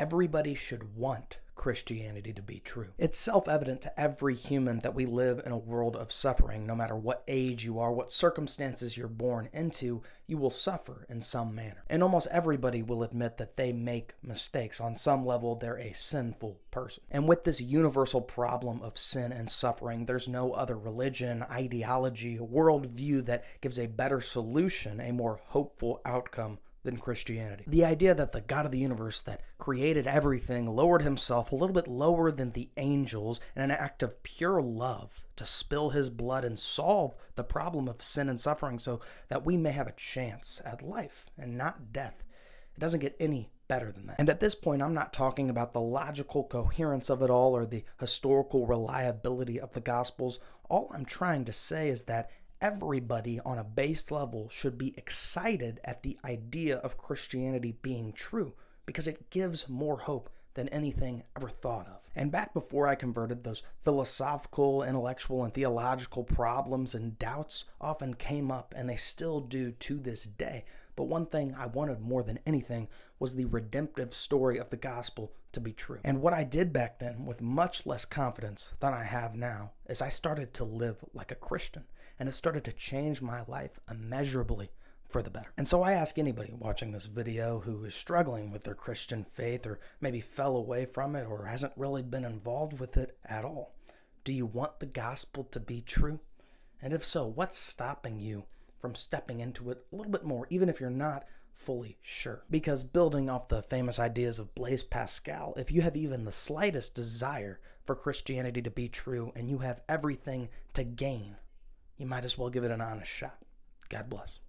everybody should want Christianity to be true. It's self-evident to every human that we live in a world of suffering. No matter what age you are, what circumstances you're born into, you will suffer in some manner. And almost everybody will admit that they make mistakes. On some level, they're a sinful person. And with this universal problem of sin and suffering, there's no other religion, ideology, worldview that gives a better solution, a more hopeful outcome than Christianity. The idea that the God of the universe that created everything lowered himself a little bit lower than the angels in an act of pure love to spill his blood and solve the problem of sin and suffering so that we may have a chance at life and not death. It doesn't get any better than that. And at this point, I'm not talking about the logical coherence of it all or the historical reliability of the Gospels. All I'm trying to say is that everybody on a base level should be excited at the idea of Christianity being true because it gives more hope than anything ever thought of. And back before I converted, those philosophical, intellectual, and theological problems and doubts often came up, and they still do to this day. But one thing I wanted more than anything was the redemptive story of the gospel to be true. And what I did back then, with much less confidence than I have now, is I started to live like a Christian, and it started to change my life immeasurably for the better. And so I ask anybody watching this video who is struggling with their Christian faith or maybe fell away from it or hasn't really been involved with it at all, do you want the gospel to be true? And if so, what's stopping you from stepping into it a little bit more, even if you're not fully sure? Because building off the famous ideas of Blaise Pascal, if you have even the slightest desire for Christianity to be true and you have everything to gain, you might as well give it an honest shot. God bless.